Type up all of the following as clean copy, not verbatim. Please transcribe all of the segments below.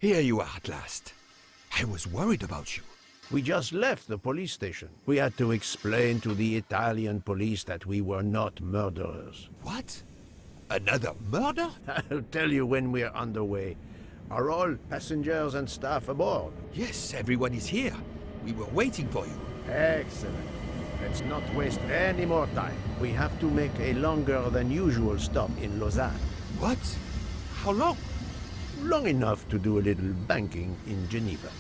Here you are at last. I was worried about you. We just left the police station. We had to explain to the Italian police that we were not murderers. What? Another murder? I'll tell you when we're underway. Are all passengers and staff aboard? Yes, everyone is here. We were waiting for you. Excellent. Let's not waste any more time. We have to make a longer than usual stop in Lausanne. What? How long? Long enough to do a little banking in Geneva.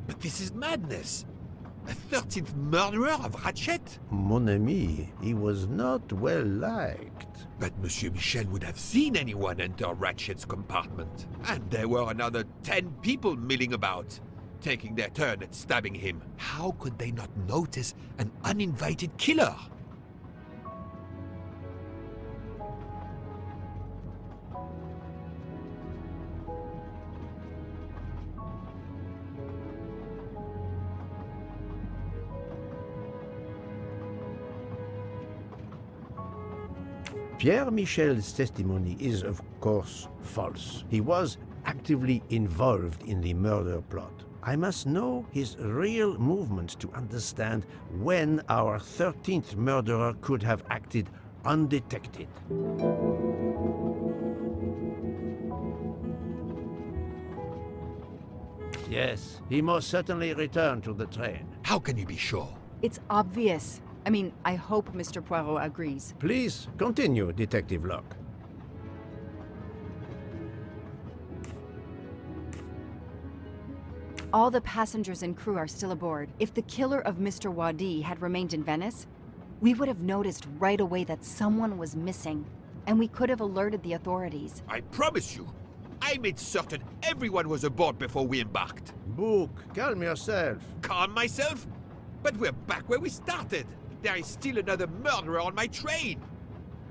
But this is madness. A 13th murderer of Ratchet? Mon ami, he was not well liked. But Monsieur Michel would have seen anyone enter Ratchet's compartment. And there were another 10 people milling about, taking their turn at stabbing him. How could they not notice an uninvited killer? Pierre Michel's testimony is, of course, false. He was actively involved in the murder plot. I must know his real movements to understand when our 13th murderer could have acted undetected. Yes, he most certainly returned to the train. How can you be sure? It's obvious. I mean, I hope Mr. Poirot agrees. Please continue, Detective Locke. All the passengers and crew are still aboard. If the killer of Mr. Wadi had remained in Venice, we would have noticed right away that someone was missing, and we could have alerted the authorities. I promise you, I made certain everyone was aboard before we embarked. Book, calm yourself. Calm myself? But we're back where we started. There is still another murderer on my train.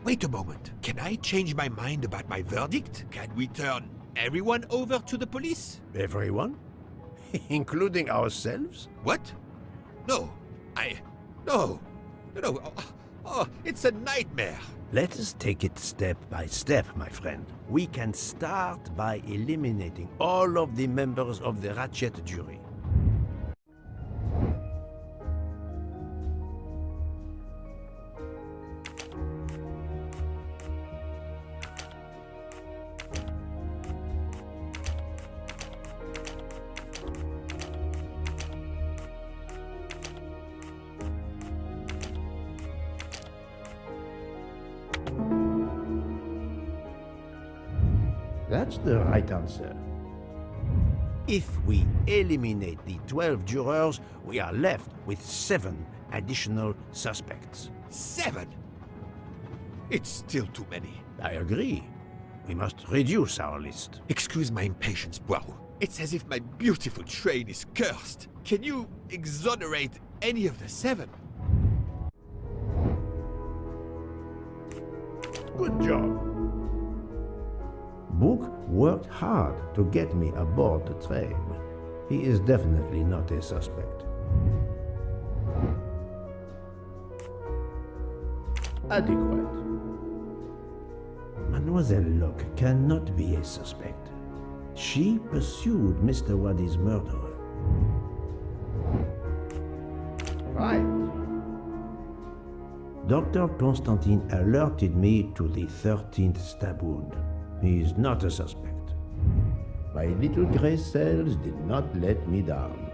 Wait a moment. Can I change my mind about my verdict? Can we turn everyone over to the police? Everyone? Including ourselves? What? No. No. It's a nightmare. Let us take it step by step, my friend. We can start by eliminating all of the members of the Ratchet jury. That's the right answer. If we eliminate the 12 jurors, we are left with 7 additional suspects. 7? It's still too many. I agree. We must reduce our list. Excuse my impatience, Poirot. It's as if my beautiful train is cursed. Can you exonerate any of the 7? Good job. Book worked hard to get me aboard the train. He is definitely not a suspect. Adequate. Mademoiselle Locke cannot be a suspect. She pursued Mr. Wadi's murderer. Right. Dr. Constantine alerted me to the 13th stab wound. He is not a suspect. My little gray cells did not let me down.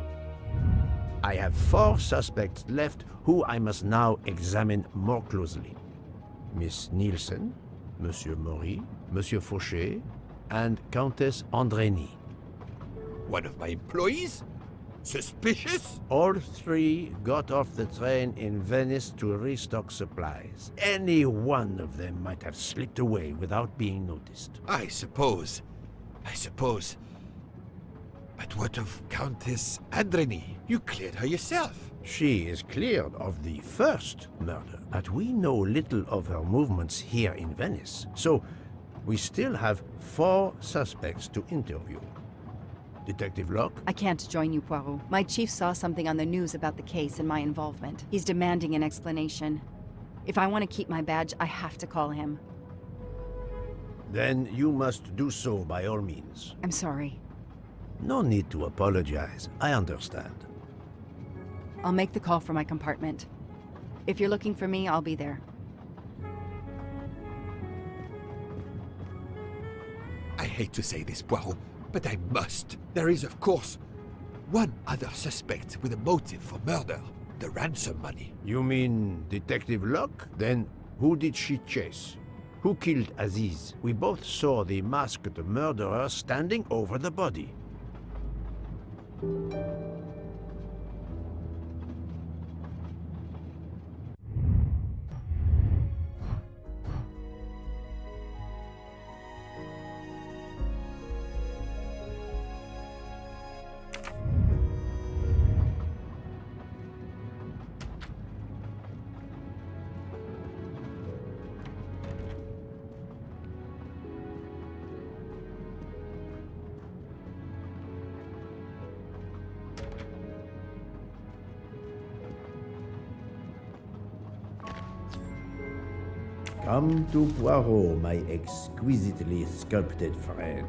I have 4 suspects left who I must now examine more closely. Miss Nielsen, Monsieur Maury, Monsieur Fauché, and Countess Andrény. One of my employees? Suspicious? All 3 got off the train in Venice to restock supplies. Any one of them might have slipped away without being noticed. I suppose. But what of Countess Andreni? You cleared her yourself. She is cleared of the first murder, but we know little of her movements here in Venice, so we still have 4 suspects to interview. Detective Locke? I can't join you, Poirot. My chief saw something on the news about the case and my involvement. He's demanding an explanation. If I want to keep my badge, I have to call him. Then you must do so by all means. I'm sorry. No need to apologize. I understand. I'll make the call for my compartment. If you're looking for me, I'll be there. I hate to say this, Poirot, but I must. There is, of course, one other suspect with a motive for murder. The ransom money. You mean Detective Locke? Then who did she chase? Who killed Aziz? We both saw the masked murderer standing over the body. Come to Poirot, my exquisitely sculpted friend.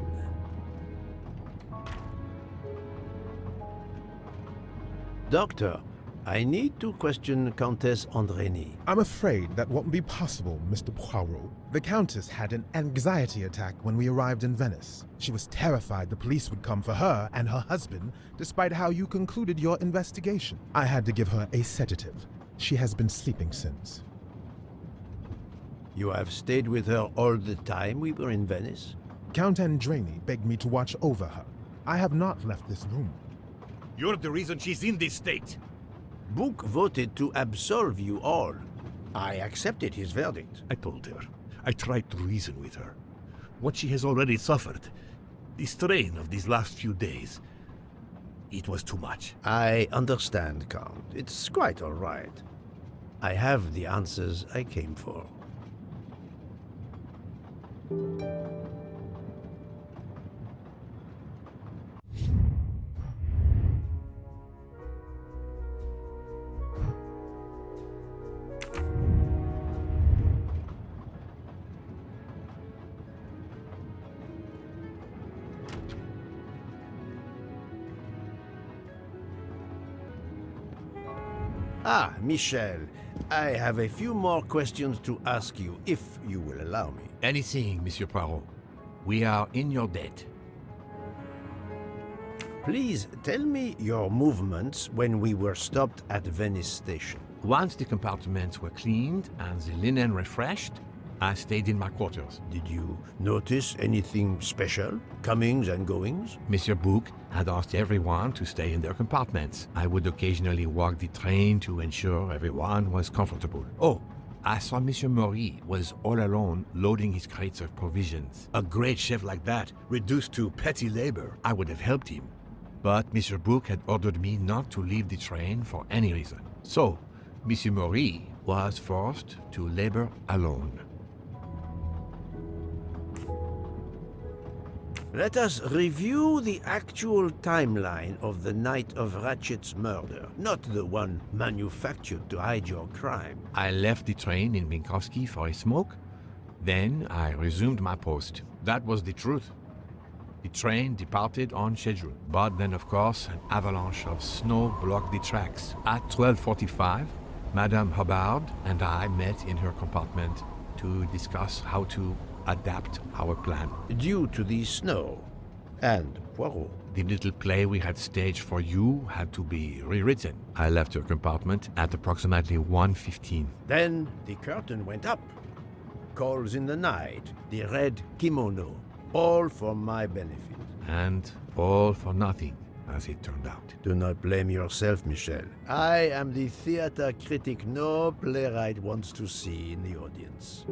Doctor, I need to question Countess Andreni. I'm afraid that won't be possible, Mr. Poirot. The Countess had an anxiety attack when we arrived in Venice. She was terrified the police would come for her and her husband, despite how you concluded your investigation. I had to give her a sedative. She has been sleeping since. You have stayed with her all the time we were in Venice? Count Andreni begged me to watch over her. I have not left this room. You're the reason she's in this state. Book voted to absolve you all. I accepted his verdict. I told her. I tried to reason with her. What she has already suffered, the strain of these last few days, it was too much. I understand, Count. It's quite all right. I have the answers I came for. Ah, Michel, I have a few more questions to ask you, if you will allow me. Anything, Monsieur Poirot. We are in your debt. Please tell me your movements when we were stopped at Venice Station. Once the compartments were cleaned and the linen refreshed, I stayed in my quarters. Did you notice anything special? Comings and goings? Monsieur Bouc had asked everyone to stay in their compartments. I would occasionally walk the train to ensure everyone was comfortable. Oh, I saw Monsieur Maury was all alone loading his crates of provisions. A great chef like that, reduced to petty labor, I would have helped him. But Monsieur Bouc had ordered me not to leave the train for any reason. So, Monsieur Maury was forced to labor alone. Let us review the actual timeline of the night of Ratchet's murder, not the one manufactured to hide your crime. I left the train in Minkowski for a smoke. Then I resumed my post. That was the truth. The train departed on schedule. But then, of course, an avalanche of snow blocked the tracks. At 12:45, Madame Hubbard and I met in her compartment to discuss how to adapt our plan. Due to the snow and Poirot. The little play we had staged for you had to be rewritten. I left her compartment at approximately 1:15. Then the curtain went up. Calls in the night, the red kimono, all for my benefit. And all for nothing, as it turned out. Do not blame yourself, Michel. I am the theater critic no playwright wants to see in the audience.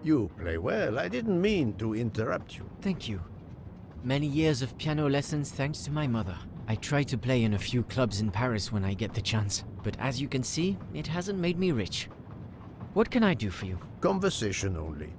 You play well. I didn't mean to interrupt you. Thank you. Many years of piano lessons thanks to my mother. I try to play in a few clubs in Paris when I get the chance, but as you can see, it hasn't made me rich. What can I do for you? Conversation only.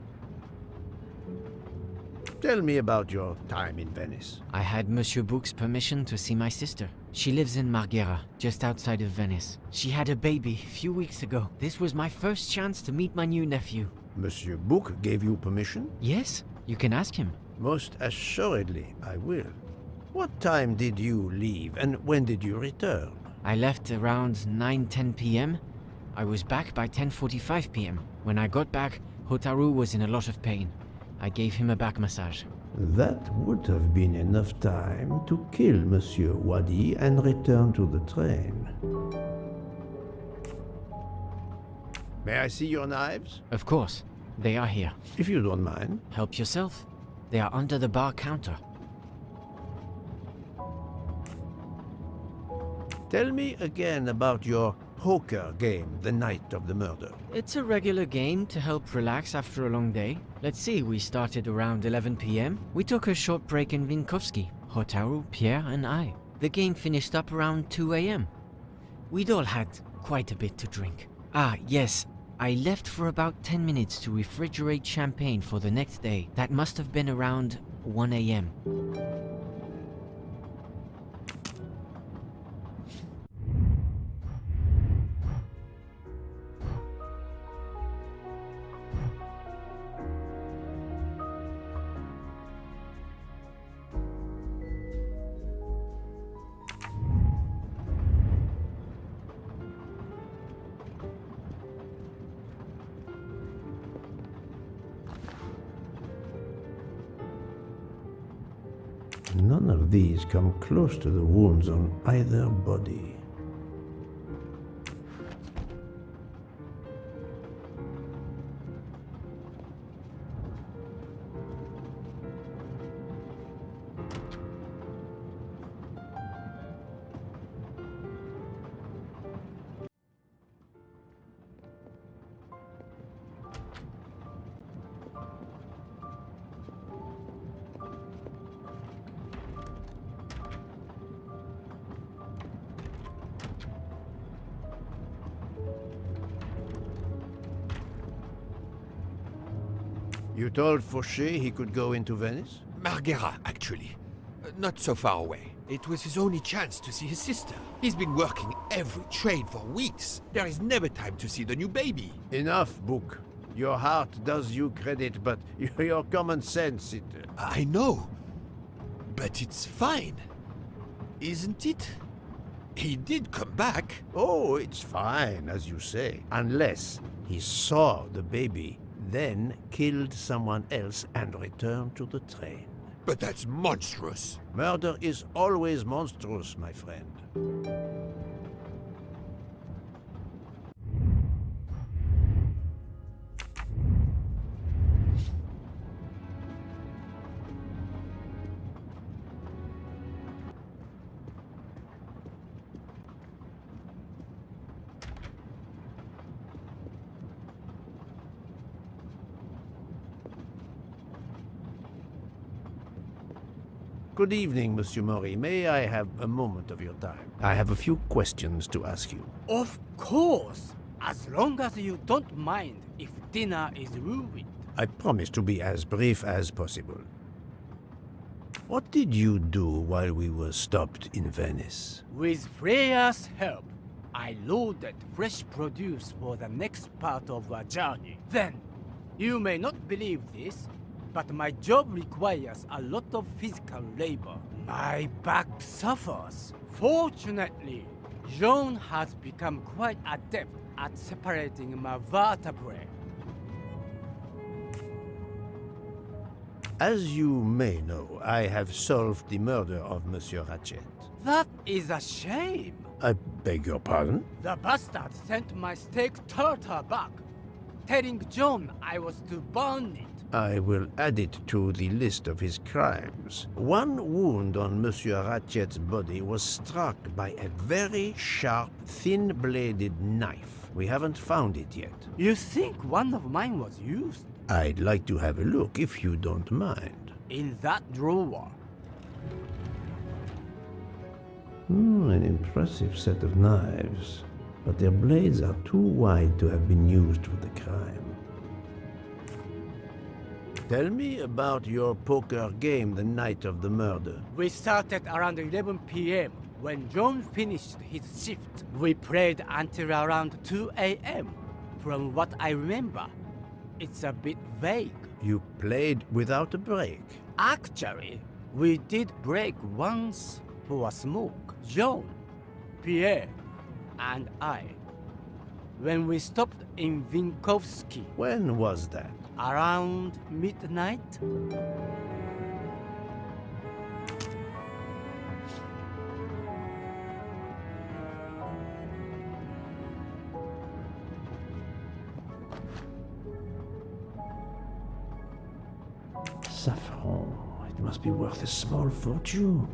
Tell me about your time in Venice. I had Monsieur Bouc's permission to see my sister. She lives in Marghera, just outside of Venice. She had a baby a few weeks ago. This was my first chance to meet my new nephew. Monsieur Bouc gave you permission? Yes, you can ask him. Most assuredly, I will. What time did you leave, and when did you return? I left around 9-10 p.m. I was back by 10:45 p.m. When I got back, Hotaru was in a lot of pain. I gave him a back massage. That would have been enough time to kill Monsieur Wadi and return to the train. May I see your knives? Of course, they are here. If you don't mind. Help yourself. They are under the bar counter. Tell me again about your poker game the night of the murder. It's a regular game to help relax after a long day. Let's see, we started around 11 p.m. We took a short break in Vinkovsky, Hotaru, Pierre, and I. The game finished up around 2 a.m. We'd all had quite a bit to drink. Ah, yes, I left for about 10 minutes to refrigerate champagne for the next day. That must have been around 1 a.m. None of these come close to the wounds on either body. You told Fauché he could go into Venice? Marghera, actually. Not so far away. It was his only chance to see his sister. He's been working every trade for weeks. There is never time to see the new baby. Enough, Book. Your heart does you credit, but your common sense, it... I know. But it's fine. Isn't it? He did come back. Oh, it's fine, as you say. Unless he saw the baby, then killed someone else and returned to the train. But that's monstrous. Murder is always monstrous, my friend. Good evening, Monsieur Maury. May I have a moment of your time? I have a few questions to ask you. Of course! As long as you don't mind if dinner is ruined. I promise to be as brief as possible. What did you do while we were stopped in Venice? With Freya's help, I loaded fresh produce for the next part of our journey. Then, you may not believe this, but my job requires a lot of physical labor. My back suffers. Fortunately, Jean has become quite adept at separating my vertebrae. As you may know, I have solved the murder of Monsieur Ratchet. That is a shame. I beg your pardon? The bastard sent my steak tartar back, telling John I was to burn it. I will add it to the list of his crimes. One wound on Monsieur Ratchet's body was struck by a very sharp, thin-bladed knife. We haven't found it yet. You think one of mine was used? I'd like to have a look if you don't mind. In that drawer. An impressive set of knives, but their blades are too wide to have been used for the crime. Tell me about your poker game the night of the murder. We started around 11 p.m. When John finished his shift, we played until around 2 a.m. From what I remember, it's a bit vague. You played without a break. Actually, we did break once for a smoke. John, Pierre, and I. When we stopped in Vinkovsky When was that? around midnight. Saffron. It must be worth a small fortune.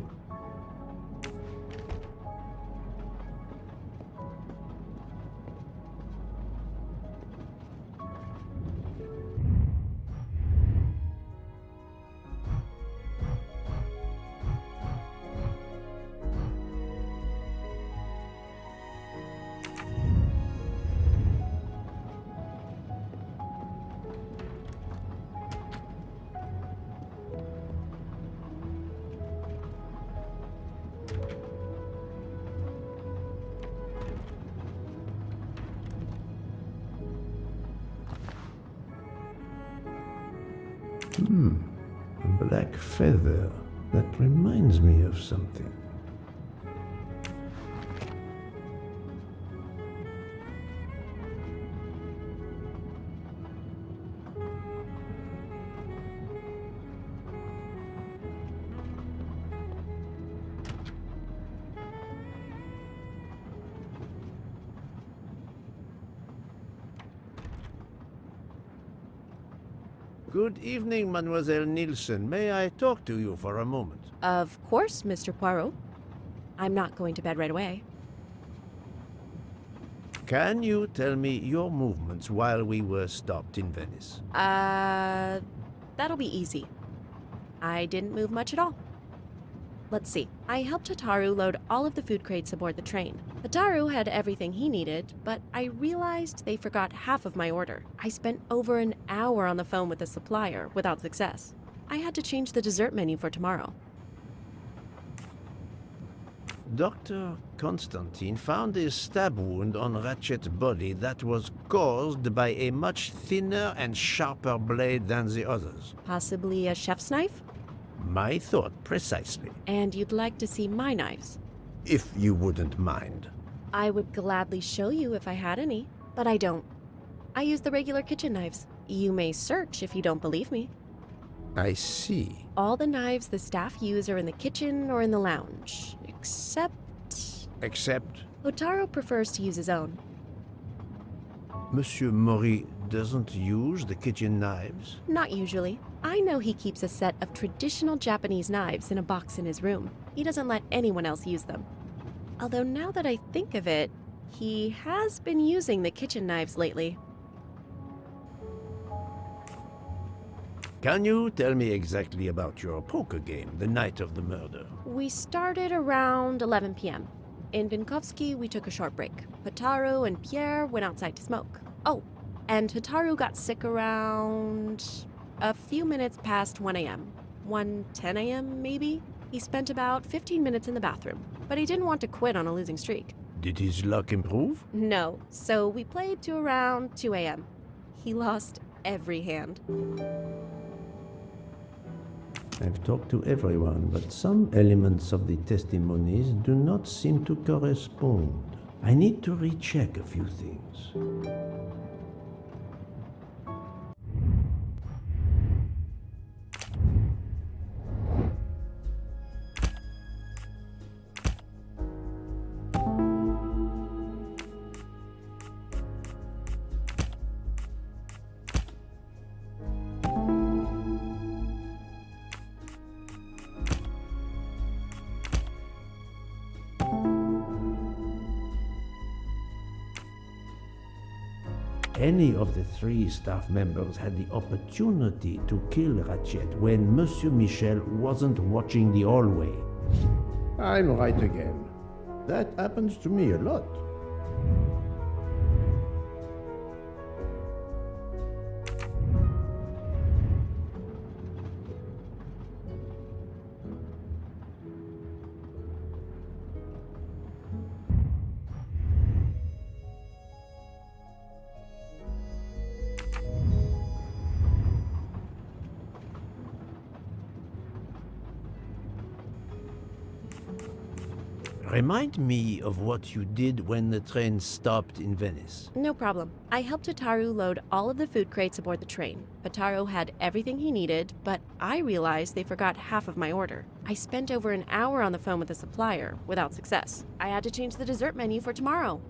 A black feather. That reminds me of something. Good evening, Mademoiselle Nielsen. May I talk to you for a moment? Of course, Mr. Poirot. I'm not going to bed right away. Can you tell me your movements while we were stopped in Venice? That'll be easy. I didn't move much at all. Let's see. I helped Hataru load all of the food crates aboard the train. Hataru had everything he needed, but I realized they forgot half of my order. I spent over an hour on the phone with the supplier without success. I had to change the dessert menu for tomorrow. Dr. Constantine found a stab wound on Ratchet's body that was caused by a much thinner and sharper blade than the others. Possibly a chef's knife? My thought precisely. And you'd like to see my knives? If you wouldn't mind. I would gladly show you if I had any, but I don't. I use the regular kitchen knives. You may search if you don't believe me. I see. All the knives the staff use are in the kitchen or in the lounge, except... Except Otaro prefers to use his own. Monsieur Mori doesn't use the kitchen knives? Not usually. I know he keeps a set of traditional Japanese knives in a box in his room. He doesn't let anyone else use them. Although now that I think of it, he has been using the kitchen knives lately. Can you tell me exactly about your poker game the night of the murder? We started around 11 p.m. In Vinkovsky, we took a short break. Hataru and Pierre went outside to smoke. Oh, and Hataru got sick around a few minutes past 1 a.m. 1:10 a.m. maybe? He spent about 15 minutes in the bathroom, but he didn't want to quit on a losing streak. Did his luck improve? No, so we played to around 2 a.m. He lost every hand. I've talked to everyone, but some elements of the testimonies do not seem to correspond. I need to recheck a few things. Any of the three staff members had the opportunity to kill Ratchet when Monsieur Michel wasn't watching the hallway. I'm right again. That happens to me a lot. Remind me of what you did when the train stopped in Venice. No problem. I helped Hotaru load all of the food crates aboard the train. Hotaru had everything he needed, but I realized they forgot half of my order. I spent over an hour on the phone with the supplier, without success. I had to change the dessert menu for tomorrow.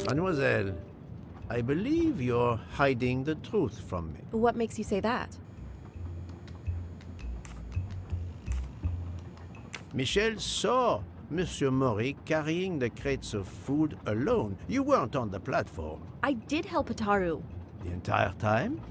Mademoiselle, I believe you're hiding the truth from me. What makes you say that? Michel saw Monsieur Mori carrying the crates of food alone. You weren't on the platform. I did help Hotaru. The entire time?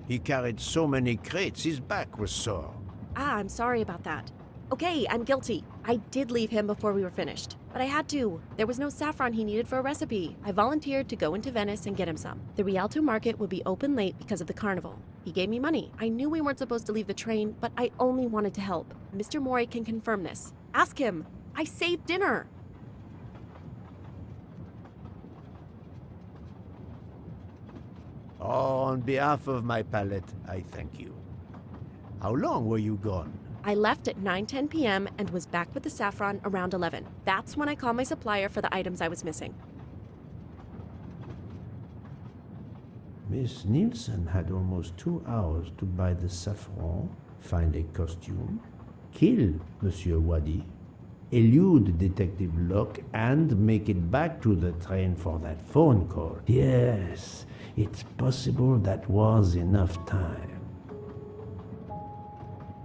He carried so many crates, his back was sore. I'm sorry about that. Okay, I'm guilty. I did leave him before we were finished. But I had to. There was no saffron he needed for a recipe. I volunteered to go into Venice and get him some. The Rialto market would be open late because of the carnival. He gave me money. I knew we weren't supposed to leave the train, but I only wanted to help. Mr. Mori can confirm this. Ask him. I saved dinner. Oh, on behalf of my palate, I thank you. How long were you gone? I left at 9:10 p.m. and was back with the saffron around 11. That's when I called my supplier for the items I was missing. Miss Nielsen had almost 2 hours to buy the saffron, find a costume, kill Monsieur Wadi, elude Detective Locke, and make it back to the train for that phone call. Yes, it's possible that was enough time.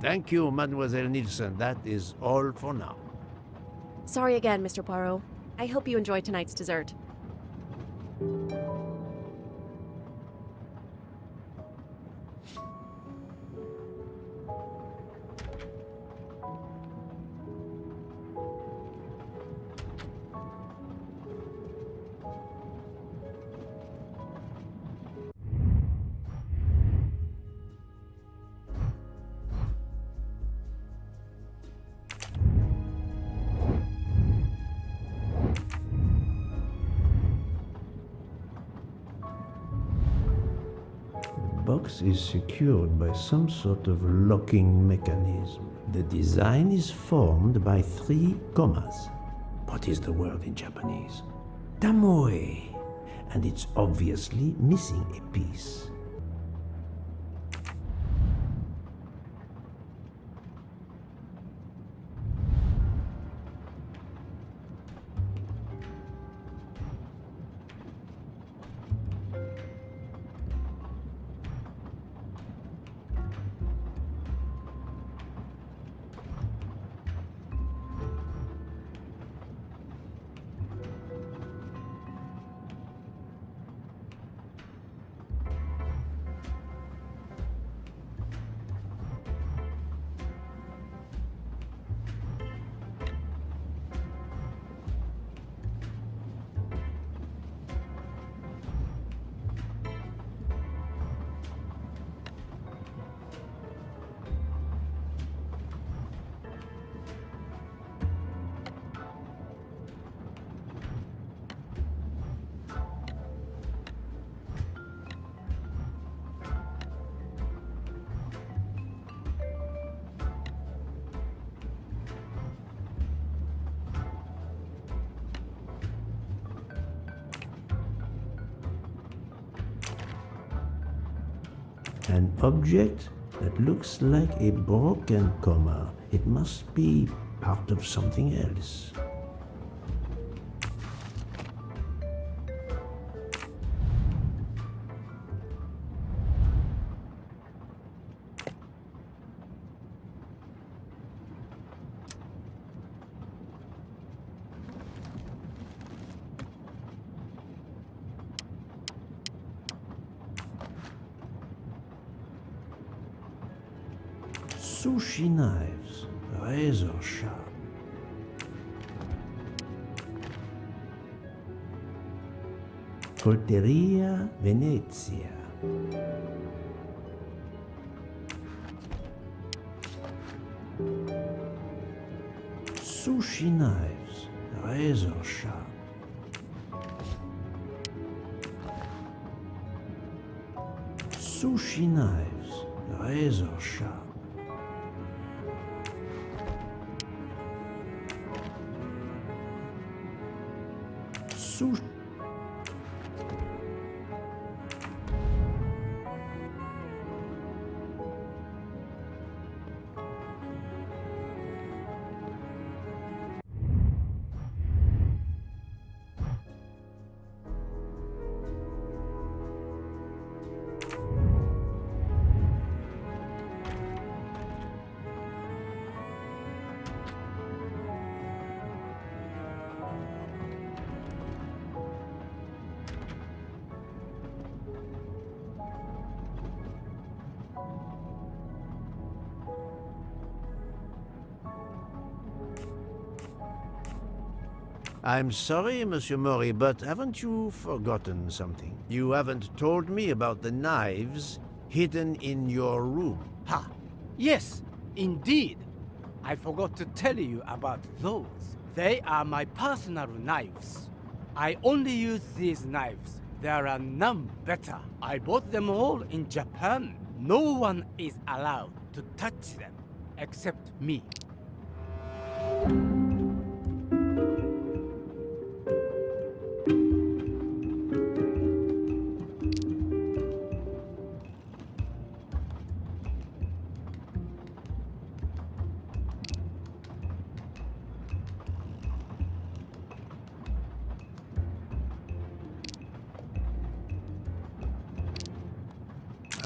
Thank you, Mademoiselle Nielsen. That is all for now. Sorry again, Mr. Poirot. I hope you enjoyed tonight's dessert. The box is secured by some sort of locking mechanism. The design is formed by 3 commas. What is the word in Japanese? Tamoe. And it's obviously missing a piece. An object that looks like a broken comma. It must be part of something else. Sushi knives, razor sharp. Colteria Venezia. Sushi knives, razor sharp. Sushi knives, razor sharp. Sushi. I'm sorry, Monsieur Mori, but haven't you forgotten something? You haven't told me about the knives hidden in your room. Ha! Yes, indeed. I forgot to tell you about those. They are my personal knives. I only use these knives. There are none better. I bought them all in Japan. No one is allowed to touch them except me.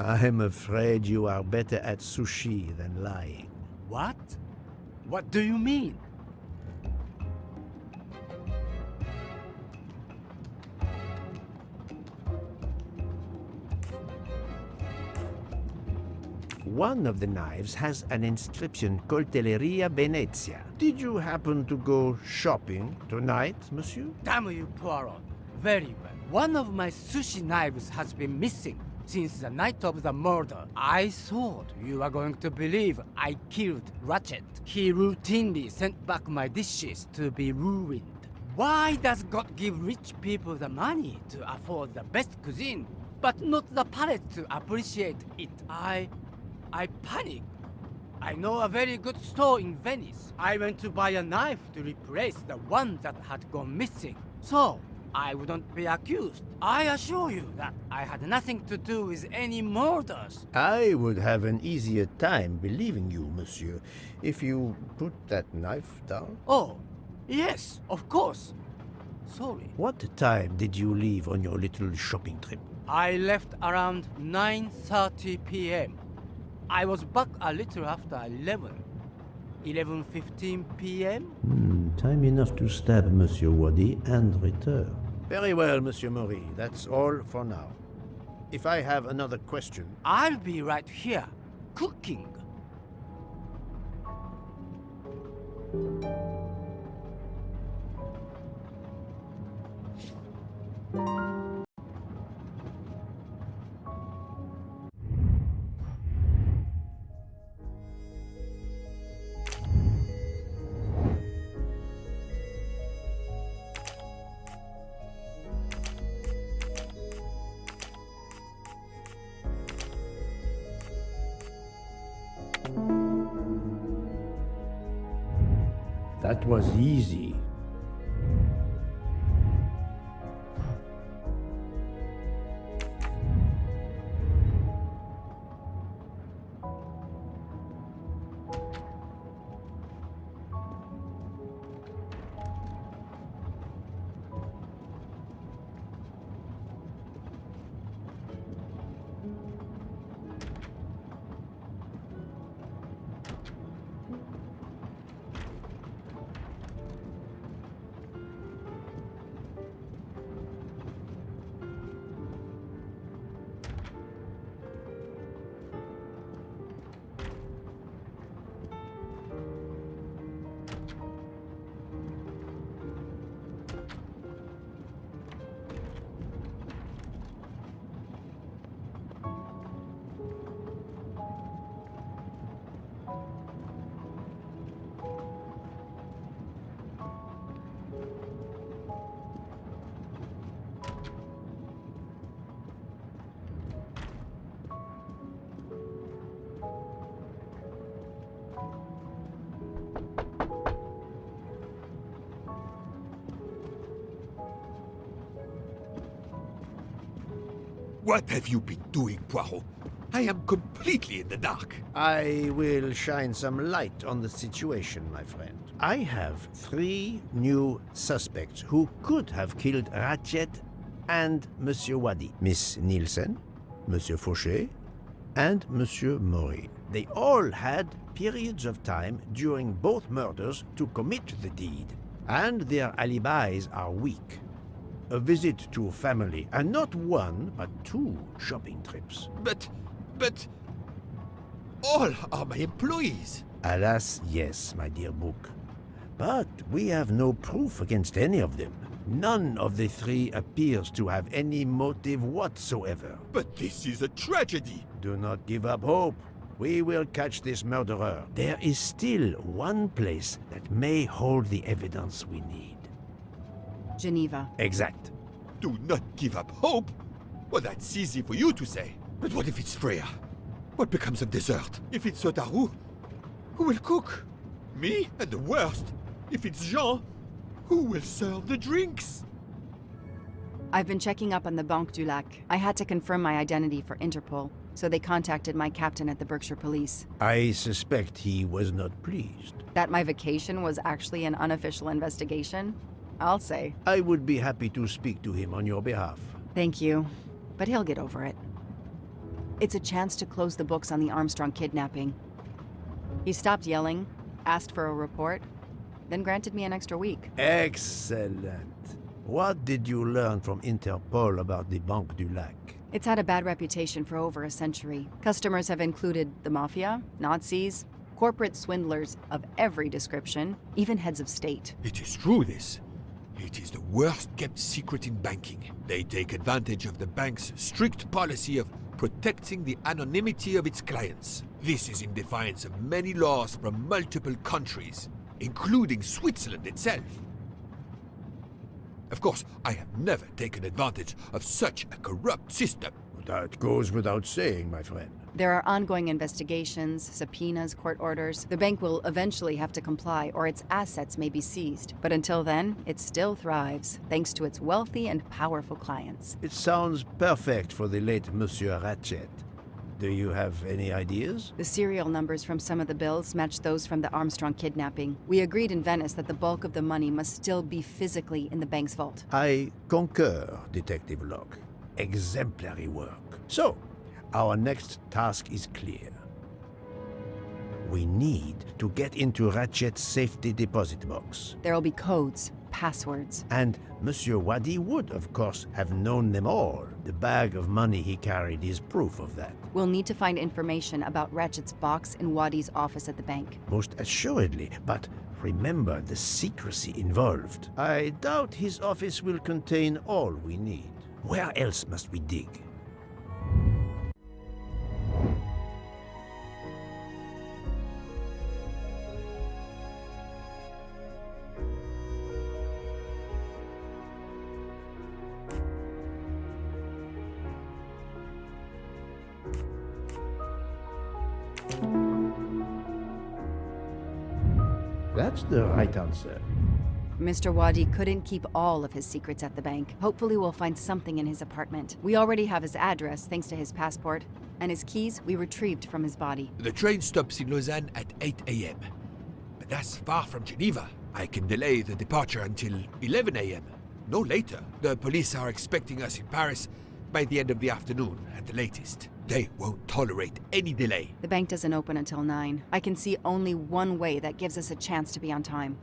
I'm afraid you are better at sushi than lying. What? What do you mean? One of the knives has an inscription, Coltelleria Venezia. Did you happen to go shopping tonight, monsieur? Damn you, Poirot. Very well. One of my sushi knives has been missing since the night of the murder. I thought you were going to believe I killed Ratchet. He routinely sent back my dishes to be ruined. Why does God give rich people the money to afford the best cuisine, but not the palate to appreciate it? I panicked. I know a very good store in Venice. I went to buy a knife to replace the one that had gone missing. So, I wouldn't be accused. I assure you that I had nothing to do with any murders. I would have an easier time believing you, monsieur, if you put that knife down. Oh, yes, of course. Sorry. What time did you leave on your little shopping trip? I left around 9:30 p.m. I was back a little after 11. 11:15 p.m.? Time enough to stab Monsieur Wadi and return. Very well, Monsieur Mori. That's all for now. If I have another question... I'll be right here, cooking. That was easy. What have you been doing, Poirot? I am completely in the dark. I will shine some light on the situation, my friend. I have 3 new suspects who could have killed Ratchet and Monsieur Wadi. Miss Nielsen, Monsieur Fauché, and Monsieur Maury. They all had periods of time during both murders to commit the deed, and their alibis are weak. A visit to family, and not 1, but 2 shopping trips. But all are my employees. Alas, yes, my dear book. But we have no proof against any of them. None of the 3 appears to have any motive whatsoever. But this is a tragedy. Do not give up hope. We will catch this murderer. There is still one place that may hold the evidence we need. Geneva. Exact. Do not give up hope? Well, that's easy for you to say. But what if it's Freya? What becomes of dessert? If it's Sotaru, who will cook? Me? And the worst, if it's Jean, who will serve the drinks? I've been checking up on the Banque du Lac. I had to confirm my identity for Interpol, so they contacted my captain at the Berkshire Police. I suspect he was not pleased. That my vacation was actually an unofficial investigation? I'll say. I would be happy to speak to him on your behalf. Thank you, but he'll get over it. It's a chance to close the books on the Armstrong kidnapping. He stopped yelling, asked for a report, then granted me an extra week. Excellent. What did you learn from Interpol about the Banque du Lac? It's had a bad reputation for over a century. Customers have included the mafia, Nazis, corporate swindlers of every description, even heads of state. It is true, this. It is the worst-kept secret in banking. They take advantage of the bank's strict policy of protecting the anonymity of its clients. This is in defiance of many laws from multiple countries, including Switzerland itself. Of course, I have never taken advantage of such a corrupt system. That goes without saying, my friend. There are ongoing investigations, subpoenas, court orders. The bank will eventually have to comply, or its assets may be seized. But until then, it still thrives, thanks to its wealthy and powerful clients. It sounds perfect for the late Monsieur Ratchet. Do you have any ideas? The serial numbers from some of the bills match those from the Armstrong kidnapping. We agreed in Venice that the bulk of the money must still be physically in the bank's vault. I concur, Detective Locke. Exemplary work. So, our next task is clear. We need to get into Ratchet's safety deposit box. There will be codes, passwords. And Monsieur Wadi would, of course, have known them all. The bag of money he carried is proof of that. We'll need to find information about Ratchet's box in Wadi's office at the bank. Most assuredly, but remember the secrecy involved. I doubt his office will contain all we need. Where else must we dig? That's the right answer. Mr. Wadi couldn't keep all of his secrets at the bank. Hopefully we'll find something in his apartment. We already have his address thanks to his passport, and his keys we retrieved from his body. The train stops in Lausanne at 8 a.m. But that's far from Geneva. I can delay the departure until 11 a.m. No later. The police are expecting us in Paris by the end of the afternoon at the latest. They won't tolerate any delay. The bank doesn't open until 9. I can see only one way that gives us a chance to be on time.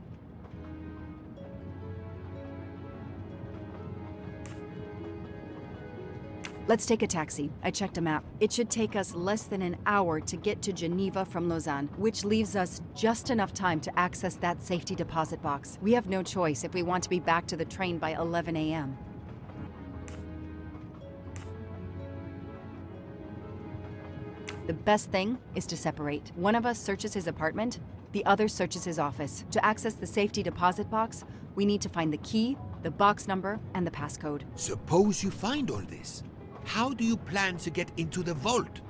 Let's take a taxi. I checked a map. It should take us less than an hour to get to Geneva from Lausanne, which leaves us just enough time to access that safety deposit box. We have no choice if we want to be back to the train by 11 a.m. The best thing is to separate. One of us searches his apartment, the other searches his office. To access the safety deposit box, we need to find the key, the box number, and the passcode. Suppose you find all this. How do you plan to get into the vault?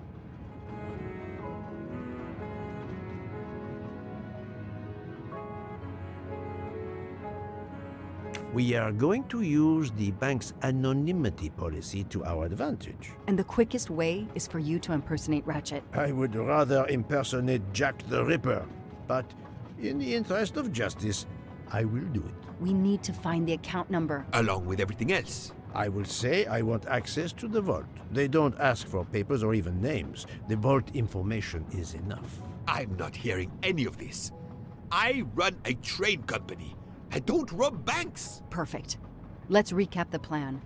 We are going to use the bank's anonymity policy to our advantage. And the quickest way is for you to impersonate Ratchet. I would rather impersonate Jack the Ripper, but in the interest of justice, I will do it. We need to find the account number. Along with everything else. I will say I want access to the vault. They don't ask for papers or even names. The vault information is enough. I'm not hearing any of this. I run a train company. I don't rob banks. Perfect. Let's recap the plan.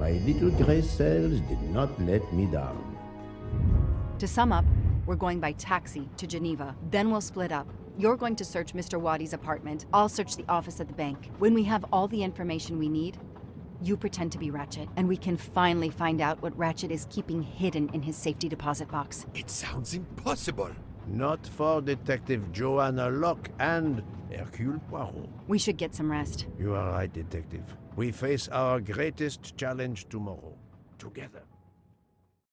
My little gray cells did not let me down. To sum up, we're going by taxi to Geneva. Then we'll split up. You're going to search Mr. Wadi's apartment. I'll search the office at the bank. When we have all the information we need, you pretend to be Ratchet, and we can finally find out what Ratchet is keeping hidden in his safety deposit box. It sounds impossible. Not for Detective Joanna Locke and Hercule Poirot. We should get some rest. You are right, Detective. We face our greatest challenge tomorrow, together.